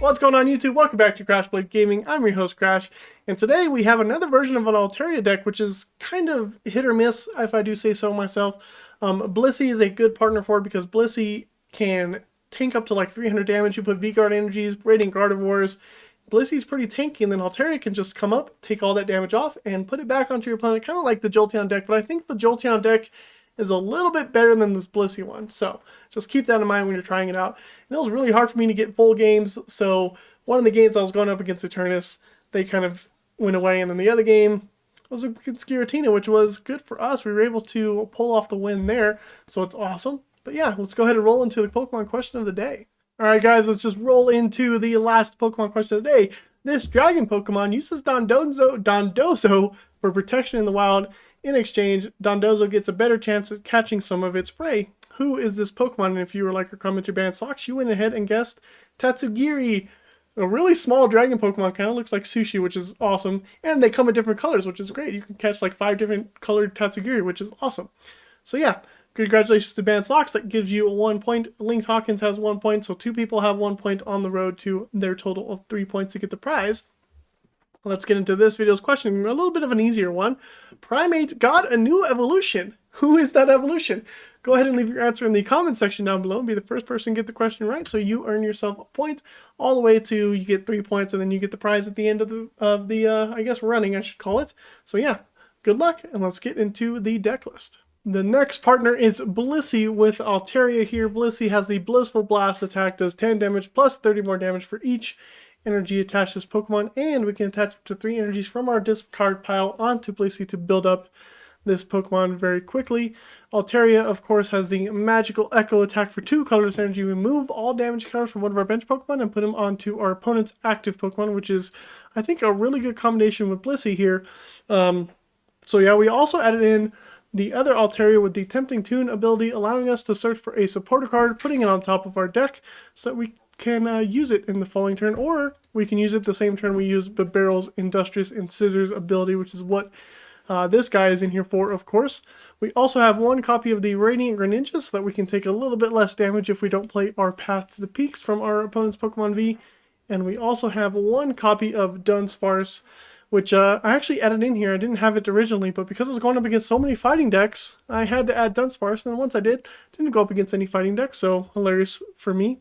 What's going on YouTube? Welcome back to Crashblade Gaming. I'm your host Crash, and today we have another version of an Altaria deck, which is kind of hit or miss, if I do say so myself. Blissey is a good partner for it because Blissey can tank up to like 300 damage. You put V-Guard energies, Radiant Gardevoirs. Blissey's pretty tanky, and then Altaria can just come up, take all that damage off, and put it back onto your opponent, kind of like the Jolteon deck, but I think the Jolteon deck is a little bit better than this Blissey one. So just keep that in mind when you're trying it out. And it was really hard for me to get full games. So one of the games I was going up against Eternus, they kind of went away. And then the other game was against Giratina, which was good for us. We were able to pull off the win there. So it's awesome. But yeah, let's go ahead and roll into the Pokemon question of the day. All right, guys, let's just roll into the last Pokemon question of the day. This dragon Pokemon uses Dondozo for protection in the wild. In exchange, Dondozo gets a better chance at catching some of its prey. Who is this Pokemon? And if you were like or comment your band socks, you went ahead and guessed Tatsugiri. A really small dragon Pokemon, kind of looks like sushi, which is awesome. And they come in different colors, which is great. You can catch like 5 different colored Tatsugiri, which is awesome. So yeah, congratulations to Band Socks. That gives you 1 point. Link Hawkins has 1 point, so 2 people have 1 point on the road to their total of 3 points to get the prize. Let's get into this video's question. A little bit of an easier one. Primate got a new evolution. Who is that evolution? Go ahead and leave your answer in the comment section down below and be the first person to get the question right, so you earn yourself a point all the way to you get 3 points, and then you get the prize at the end of the I guess running, I should call it. So yeah, good luck, and let's get into the deck list. The next partner is Blissey with Altaria here. Blissey has the Blissful Blast attack, does 10 damage plus 30 more damage for each energy attached to this Pokemon, and we can attach up to 3 energies from our discard pile onto Blissey to build up this Pokemon very quickly. Altaria, of course, has the Magical Echo attack for 2 colorless energy. Remove all damage counters from one of our bench Pokemon and put them onto our opponent's active Pokemon, which is, I think, a really good combination with Blissey here. So yeah, we also added in the other Altaria with the Tempting Tune ability, allowing us to search for a supporter card, putting it on top of our deck so that we can use it in the following turn, or we can use it the same turn we use Bibarel's Industrious and Scissors ability, which is what this guy is in here for, of course. We also have 1 copy of the Radiant Greninja so that we can take a little bit less damage if we don't play our Path to the Peaks from our opponent's Pokemon V. And we also have 1 copy of Dunsparce, which I actually added in here. I didn't have it originally, but because I was going up against so many fighting decks, I had to add Dunsparce, and once I did, didn't go up against any fighting decks, so hilarious for me.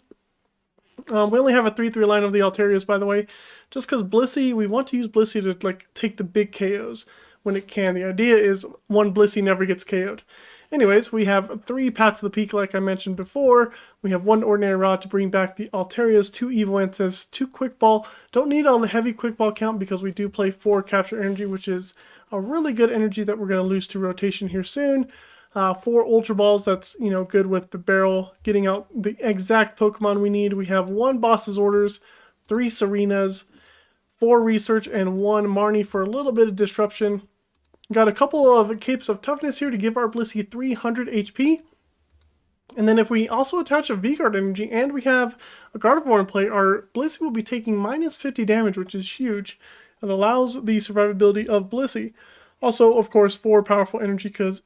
We only have a 3-3 line of the Altarias, by the way, just because Blissey, we want to use Blissey to like take the big KOs when it can. The idea is one Blissey never gets KO'd. Anyways, we have 3 Paths to the Peak, like I mentioned before. We have 1 Ordinary Rod to bring back the Altarias, 2 Evolances, 2 Quick Ball. Don't need all the heavy Quick Ball count because we do play 4 Capture Energy, which is a really good energy that we're going to lose to rotation here soon. 4 Ultra Balls, that's, you know, good with the barrel, getting out the exact Pokemon we need. We have 1 Boss's Orders, 3 Serenas, 4 Research, and 1 Marnie for a little bit of disruption. Got a couple of Capes of Toughness here to give our Blissey 300 HP. And then if we also attach a V-Guard energy and we have a Gardevoir in play, our Blissey will be taking minus 50 damage, which is huge. It allows the survivability of Blissey. Also, of course, 4 powerful energy because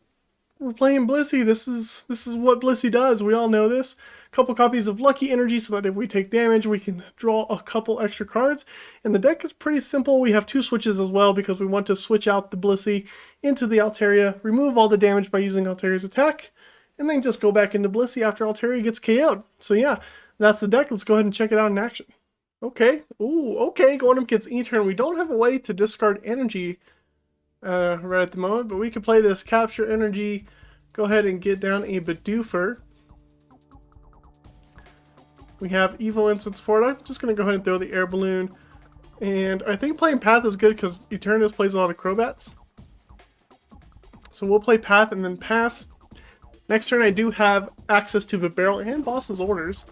we're playing Blissey. This is what Blissey does. We all know this. A couple copies of Lucky Energy so that if we take damage, we can draw a couple extra cards. And the deck is pretty simple. We have 2 switches as well because we want to switch out the Blissey into the Altaria, remove all the damage by using Altaria's attack, and then just go back into Blissey after Altaria gets KO'd. So yeah, that's the deck. Let's go ahead and check it out in action. Okay. Ooh, okay. Going up against E-Turn. We don't have a way to discard energy right at the moment, but we can play this Capture Energy, go ahead and get down a Bidoofer. We have Evolution Incense for it. I'm just going to go ahead and throw the Air Balloon, and I think playing Path is good because Eternus plays a lot of Crobats. So we'll play Path and then pass. Next turn I do have access to Bibarel and Boss's Orders.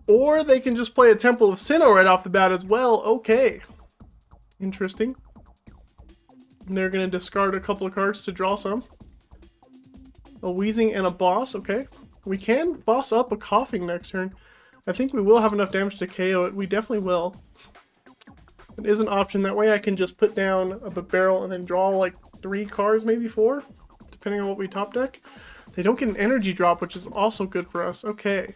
Or they can just play a Temple of Sinnoh right off the bat as well. Okay. Interesting. And they're going to discard a couple of cards to draw some. A Wheezing and a Boss, okay. We can boss up a Coughing next turn. I think we will have enough damage to KO it. We definitely will. It is an option. That way I can just put down a Bibarel and then draw like 3 cards, maybe 4, depending on what we top deck. They don't get an energy drop, which is also good for us. Okay.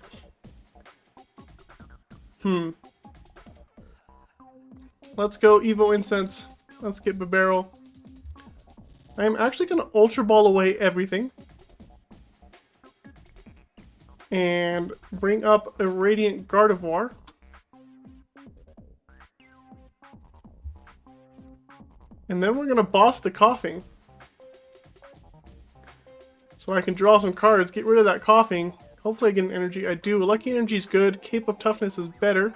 Let's go Evo Incense. Let's get Bibarel. I'm actually going to Ultra Ball away everything. And bring up a Radiant Gardevoir. And then we're going to boss the coughing. So I can draw some cards, get rid of that coughing. Hopefully I get an energy. I do. Lucky Energy is good. Cape of Toughness is better.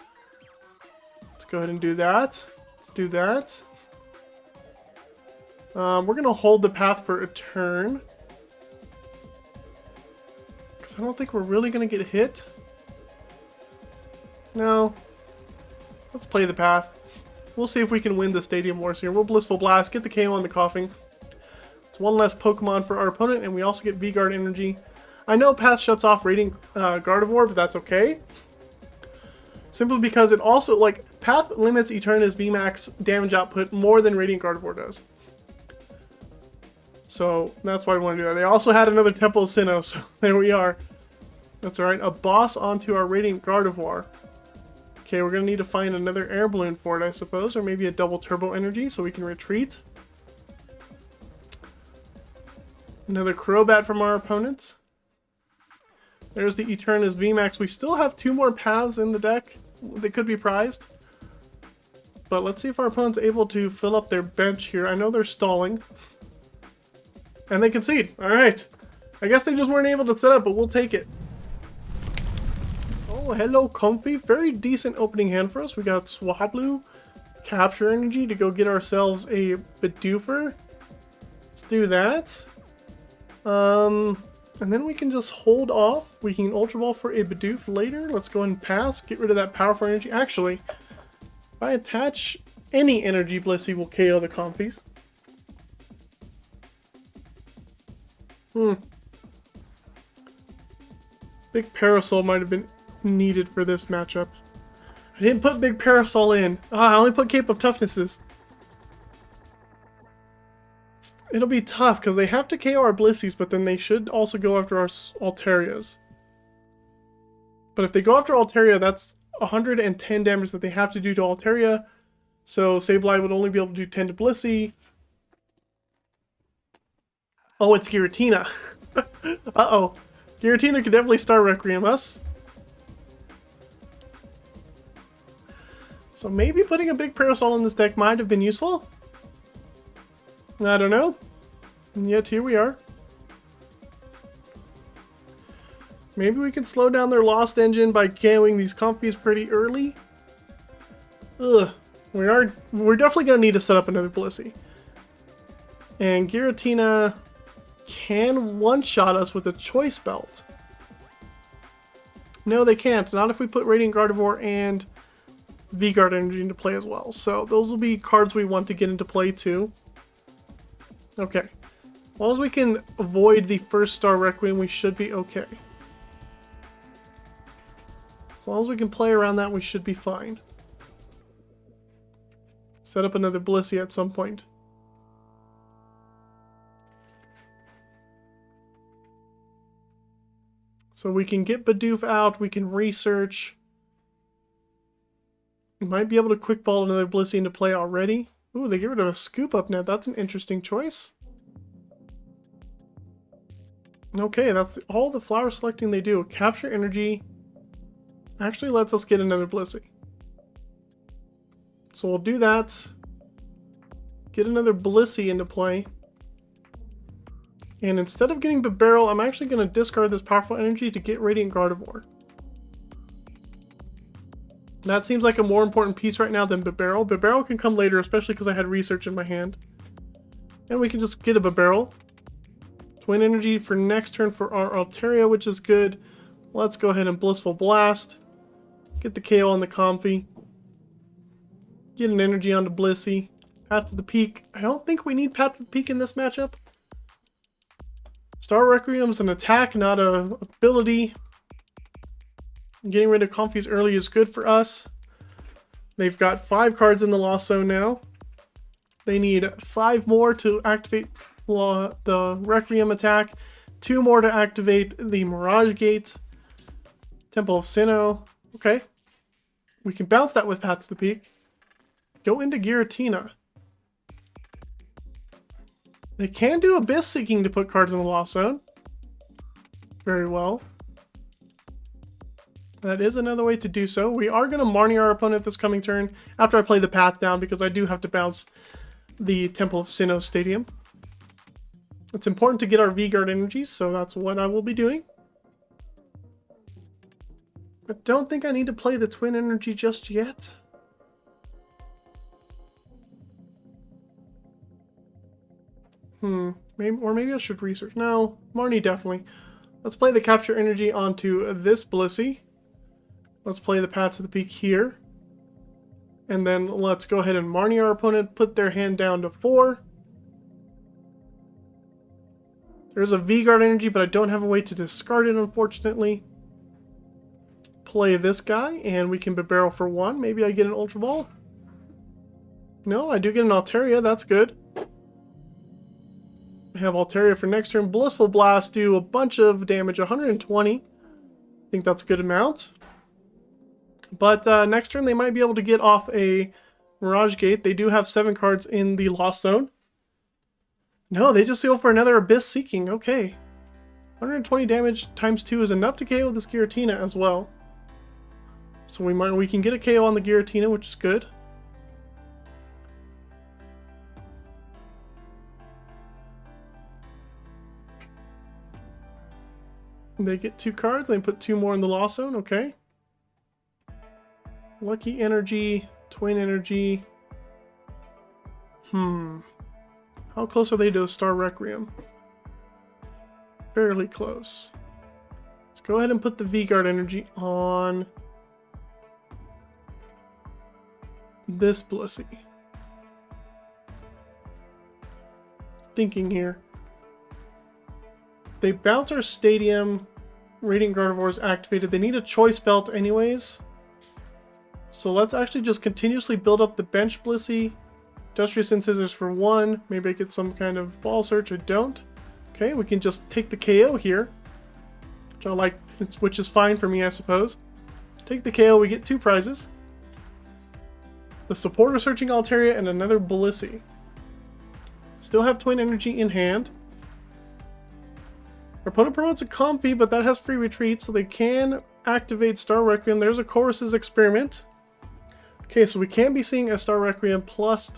Let's go ahead and do that. Let's do that. We're going to hold the path for a turn. Because I don't think we're really going to get hit. No. Let's play the path. We'll see if we can win the Stadium Wars here. We'll Blissful Blast, get the KO on the coughing. It's one less Pokemon for our opponent, and we also get V-Guard Energy. I know Path shuts off Radiant Gardevoir, but that's okay. Simply because it also, like, Path limits Eterna's VMAX damage output more than Radiant Gardevoir does. So, that's why we want to do that. They also had another Temple of Sinnoh, so there we are. That's alright. A boss onto our Radiant Gardevoir. Okay, we're going to need to find another Air Balloon for it, I suppose, or maybe a double Turbo Energy so we can retreat. Another Crobat from our opponent. There's the Eterna's VMAX. We still have 2 more paths in the deck. They could be prized. But let's see if our opponent's able to fill up their bench here. I know they're stalling. And they concede. Alright. I guess they just weren't able to set up, but we'll take it. Oh, hello, Comfy. Very decent opening hand for us. We got Swablu, Capture Energy to go get ourselves a Bidoofer. Let's do that. And then we can just hold off. We can Ultra Ball for a Bidoof later. Let's go ahead and pass. Get rid of that powerful energy. Actually, if I attach any energy, Blissey will KO the Comfies. Big Parasol might have been needed for this matchup. I didn't put Big Parasol in. I only put Cape of Toughnesses. It'll be tough because they have to KO our Blisseys, but then they should also go after our Altarias. But if they go after Altaria, that's 110 damage that they have to do to Altaria. So Sableye would only be able to do 10 to Blissey. Oh, it's Giratina. Uh-oh. Giratina could definitely Star Requiem us. So maybe putting a Big Parasol in this deck might have been useful. I don't know. And yet here we are. Maybe we can slow down their Lost Engine by KOing these Comfies pretty early. Ugh. We're definitely going to need to set up another Blissey. And Giratina can one-shot us with a Choice Belt. No, they can't. Not if we put Radiant Gardevoir and V-Guard Energy into play as well. So those will be cards we want to get into play too. Okay. As long as we can avoid the first Star Requiem, we should be okay. As long as we can play around that, we should be fine. Set up another Blissey at some point. So we can get Bidoof out, we can research. We might be able to quick ball another Blissey into play already. Ooh, they get rid of a Scoop Up net. That's an interesting choice. Okay, that's all the flower selecting they do. Capture Energy actually lets us get another Blissey. So we'll do that. Get another Blissey into play. And instead of getting Bibarel, I'm actually going to discard this powerful energy to get Radiant Gardevoir. That seems like a more important piece right now than Bibarel. Bibarel can come later, especially because I had research in my hand. And we can just get a Bibarel. Twin Energy for next turn for our Altaria, which is good. Let's go ahead and Blissful Blast. Get the KO on the Comfy. Get an energy onto Blissey. Path to the Peak. I don't think we need Path to the Peak in this matchup. Star Requiem's an attack, not an ability. Getting rid of Comfies early is good for us. They've got 5 cards in the Lost Zone now. They need 5 more to activate the Requiem attack. 2 more to activate the Mirage Gate. Temple of Sinnoh. Okay. We can bounce that with Path to the Peak. Go into Giratina. They can do Abyss Seeking to put cards in the Lost Zone. Very well. That is another way to do so. We are going to Marnie our opponent this coming turn after I play the Path down, because I do have to bounce the Temple of Sinnoh Stadium. It's important to get our V-Guard energies, so that's what I will be doing. I don't think I need to play the Twin Energy just yet. Maybe I should research. No, Marnie definitely. Let's play the Capture Energy onto this Blissey. Let's play the Path to the Peak here. And then let's go ahead and Marnie our opponent, put their hand down to 4. There's a V-Guard energy, but I don't have a way to discard it, unfortunately. Play this guy, and we can Bibarel for 1. Maybe I get an Ultra Ball. No, I do get an Altaria. That's good. I have Altaria for next turn. Blissful Blast, do a bunch of damage, 120. I think that's a good amount. But next turn they might be able to get off a Mirage Gate. They do have 7 cards in the Lost Zone. No, they just go for another Abyss Seeking. Okay. 120 damage times 2 is enough to KO this Giratina as well. So we can get a KO on the Giratina, which is good. They get 2 cards. They put 2 more in the Lost Zone. Okay. Lucky Energy, Twin Energy. How close are they to a Star Requiem? Fairly close. Let's go ahead and put the V-Guard energy on this Blissey. Thinking here. They bounce our Stadium. Radiant Gardevoir is activated. They need a Choice Belt anyways. So let's actually just continuously build up the bench Blissey. Industrious Incisors for 1. Maybe I get some kind of Ball Search. I don't. Okay, we can just take the KO here. Which I like, which is fine for me, I suppose. Take the KO, we get 2 prizes. The Supporter Searching Altaria and another Blissey. Still have Twin Energy in hand. Our opponent promotes a Comfy, but that has free retreat, so they can activate Star Requiem. There's a Chorus's Experiment. Okay, so we can be seeing a Star Requiem plus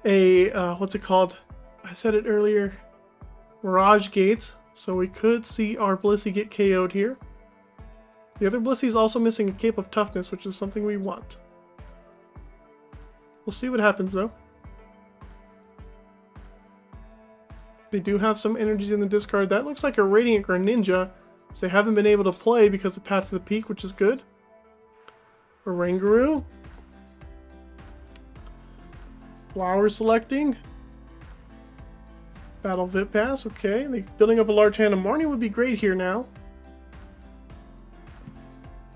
a, what's it called? I said it earlier. Mirage Gates. So we could see our Blissey get KO'd here. The other Blissey is also missing a Cape of Toughness, which is something we want. We'll see what happens though. They do have some energies in the discard. That looks like a Radiant Greninja, which they haven't been able to play because of Path to the Peak, which is good. A Rangaroo. Flower selecting. Battle Vip Pass, okay. They're building up a large hand. Marnie would be great here now.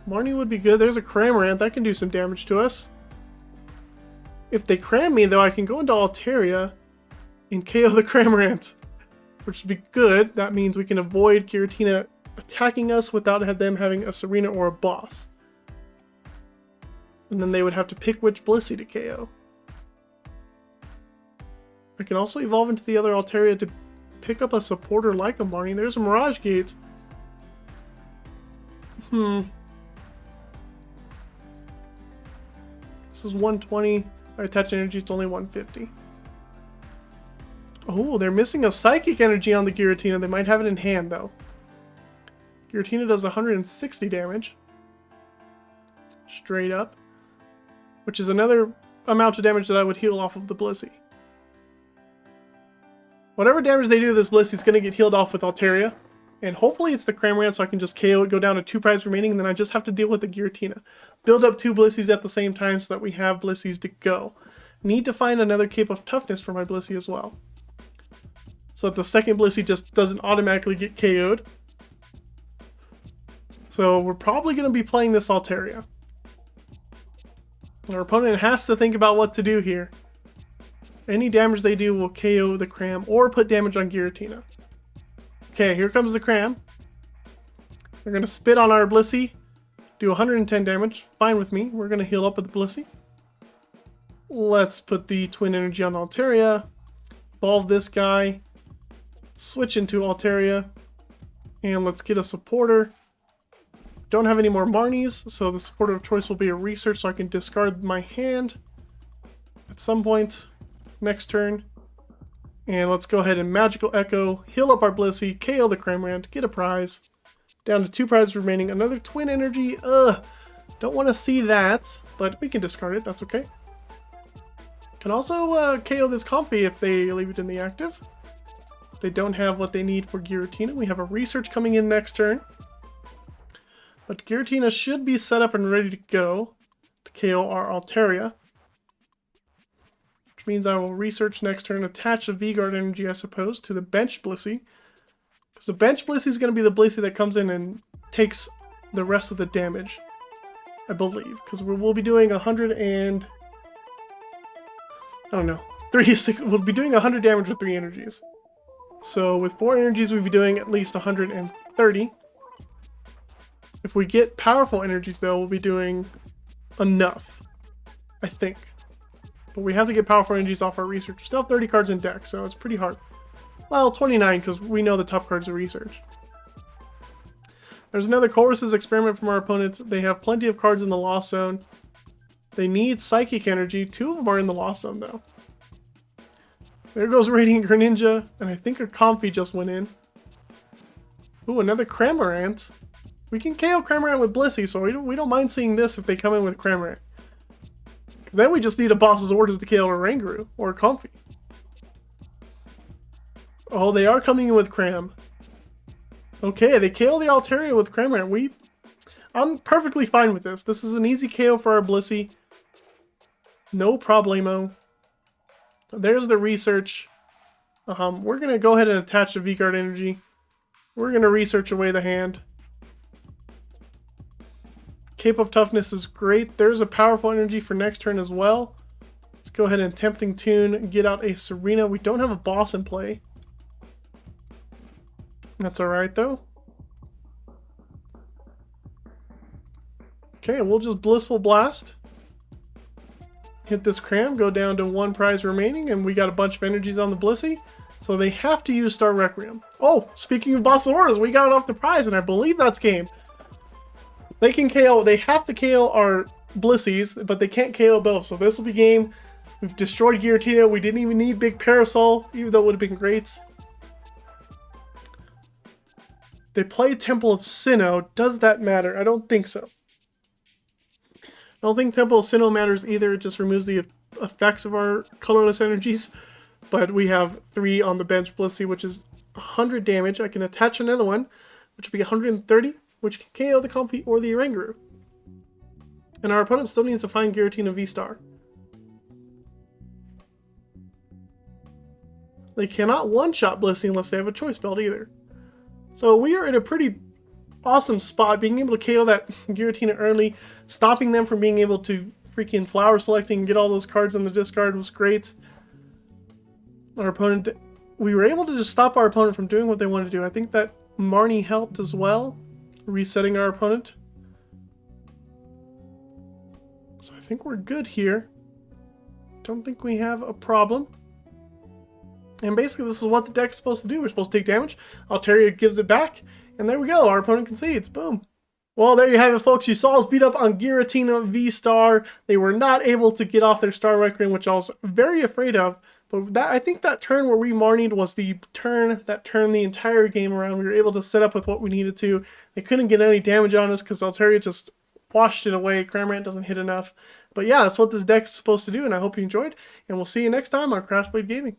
Marnie would be good. There's a Cramorant. That can do some damage to us. If they cram me, though, I can go into Altaria and KO the Cramorant, which would be good. That means we can avoid Giratina attacking us without them having a Serena or a Boss. And then they would have to pick which Blissey to KO. I can also evolve into the other Altaria to pick up a supporter like a Marnie. There's a Mirage Gate. This is 120. I attach energy, it's only 150. Oh, they're missing a Psychic Energy on the Giratina. They might have it in hand, though. Giratina does 160 damage. Straight up. Which is another amount of damage that I would heal off of the Blissey. Whatever damage they do to this Blissey is going to get healed off with Altaria. And hopefully it's the Cramorant so I can just KO it, go down to 2 prizes remaining, and then I just have to deal with the Giratina. Build up 2 Blisseys at the same time so that we have Blisseys to go. Need to find another Cape of Toughness for my Blissey as well. So that the second Blissey just doesn't automatically get KO'd. So we're probably going to be playing this Altaria. Our opponent has to think about what to do here. Any damage they do will KO the Cram or put damage on Giratina. Okay, here comes the Cram. They're going to spit on our Blissey. Do 110 damage. Fine with me. We're going to heal up with Blissey. Let's put the Twin Energy on Altaria. Evolve this guy. Switch into Altaria. And let's get a supporter. Don't have any more Marnies, so the supporter of choice will be a research, so I can discard my hand at some point next turn. And let's go ahead and Magical Echo, heal up our Blissey, KO the Cramorant, get a prize. Down to 2 prizes remaining. Another Twin Energy. Don't want to see that, but we can discard it. That's okay. Can also KO this Comfy if they leave it in the active. If they don't have what they need for Giratina. We have a research coming in next turn. But Giratina should be set up and ready to go to KO our Altaria. Which means I will research next turn, attach the V-Guard Energy, I suppose, to the bench Blissey. Because the bench Blissey is going to be the Blissey that comes in and takes the rest of the damage, I believe. Because we'll be doing 100 and... I don't know. We'll be doing 100 damage with 3 energies. So with 4 energies, we'll be doing at least 130. If we get powerful energies, though, we'll be doing enough, I think. But we have to get powerful energies off our research. Still have 30 cards in deck, so it's pretty hard. Well, 29, because we know the top cards are research. There's another Chorus's Experiment from our opponents. They have plenty of cards in the Lost Zone. They need Psychic Energy. 2 of them are in the Lost Zone, though. There goes Radiant Greninja, and I think a Comfy just went in. Ooh, another Cramorant. We can KO Cramorant with Blissey, so we don't mind seeing this if they come in with Cramorant. Because then we just need a Boss's Orders to KO a Rangaroo or a Comfy. Oh, they are coming in with Cram. Okay, they KO the Altaria with Cramorant. I'm perfectly fine with this. This is an easy KO for our Blissey. No problemo. There's the research. We're going to go ahead and attach the V-Guard Energy. We're going to research away the hand. Cape of Toughness is great. There's a powerful energy for next turn as well. Let's go ahead and Tempting Tune, get out a Serena. We don't have a boss in play. That's alright though. Okay, we'll just Blissful Blast. Hit this Cram, go down to 1 prize remaining, and we got a bunch of energies on the Blissey. So they have to use Star Requiem. Oh, speaking of Boss's Orders, we got it off the prize, and I believe that's game. They can KO, they have to KO our Blisseys, but they can't KO both. So this will be game. We've destroyed Giratina. We didn't even need Big Parasol, even though it would have been great. They play Temple of Sinnoh. Does that matter? I don't think so. I don't think Temple of Sinnoh matters either. It just removes the effects of our colorless energies. But we have 3 on the bench Blissey, which is 100 damage. I can attach another one, which will be 130. Which can KO the Comfy or the Rangaroo. And our opponent still needs to find Giratina V-Star. They cannot one-shot Blissey unless they have a choice belt either. So we are in a pretty awesome spot, being able to KO that Giratina early, stopping them from being able to freaking flower selecting and get all those cards in the discard was great. Our opponent, we were able to just stop our opponent from doing what they wanted to do. I think that Marnie helped as well. Resetting our opponent. So I think we're good here. Don't think we have a problem. And basically this is what the deck's supposed to do. We're supposed to take damage. Altaria gives it back. And there we go. Our opponent concedes. Boom. Well, there you have it, folks. You saw us beat up on Giratina V-Star. They were not able to get off their Star Requiem, which I was very afraid of. But I think that turn where we Marnied was the turn that turned the entire game around. We were able to set up with what we needed to. They couldn't get any damage on us because Altaria just washed it away. Cramorant doesn't hit enough. But yeah, that's what this deck's supposed to do, and I hope you enjoyed. And we'll see you next time on Crashblade Gaming.